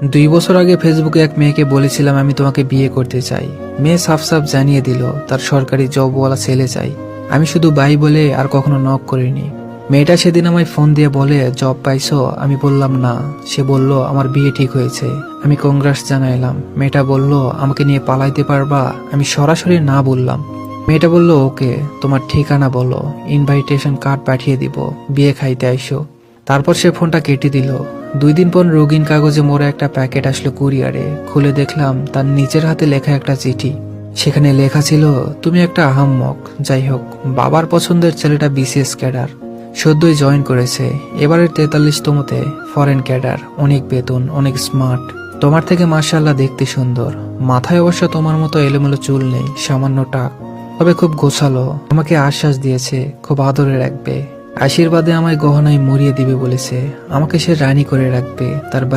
2 বছর আগে ফেসবুকে এক মেয়েকে বলেছিলাম আমি তোমাকে বিয়ে করতে চাই। মেয়ে সাফ সাফ জানিয়ে দিল তার সরকারি জবওয়ালা ছেলে চাই। আমি শুধু বাই বলে আর কখনো নক করিনি। মেয়েটা সেদিন আমায় ফোন দিয়ে বলে জব পাইছো, আমি বললাম না। সে বলল আমার বিয়ে ঠিক হয়েছে। আমি কংগ্রেস জানাইলাম। মেয়েটা বলল আমাকে নিয়ে পালাইতে পারবা, আমি সরাসরি না বললাম। মেয়েটা বলল ওকে, তোমার ঠিকানা বলো, ইনভাইটেশন কার্ড পাঠিয়ে দিব, বিয়ে খাইতে আইসো। তারপর সে ফোনটা কেটে দিল। 2 দিন পর রঙিন কাগজে মোড়া একটা প্যাকেট আসলো কুরিয়ারে। খুলে দেখলাম তার নিজের হাতে লেখা একটা চিঠি। সেখানে লেখা ছিল, তুমি একটা আহাম্মক, যাই হোক বাবার পছন্দের ছেলেটা বিসিএস ক্যাডার, সদ্যই জয়েন করেছে, এবারের 43তমতে, ফরেন ক্যাডার, অনেক বেতন, অনেক স্মার্ট, তোমার থেকে মাশাআল্লাহ দেখতে সুন্দর। মাথায় অবশ্য তোমার মতো এলোমেলো চুল নেই, সামান্য টাক, তবে খুব গোছালো। আমাকে আশ্বাস দিয়েছে খুব আদরে রাখবে, আশীর্বাদে আমায় গহনায় মরিয়ে দিবে বলেছে। আমাকে সে রানী করে রাখবে, তার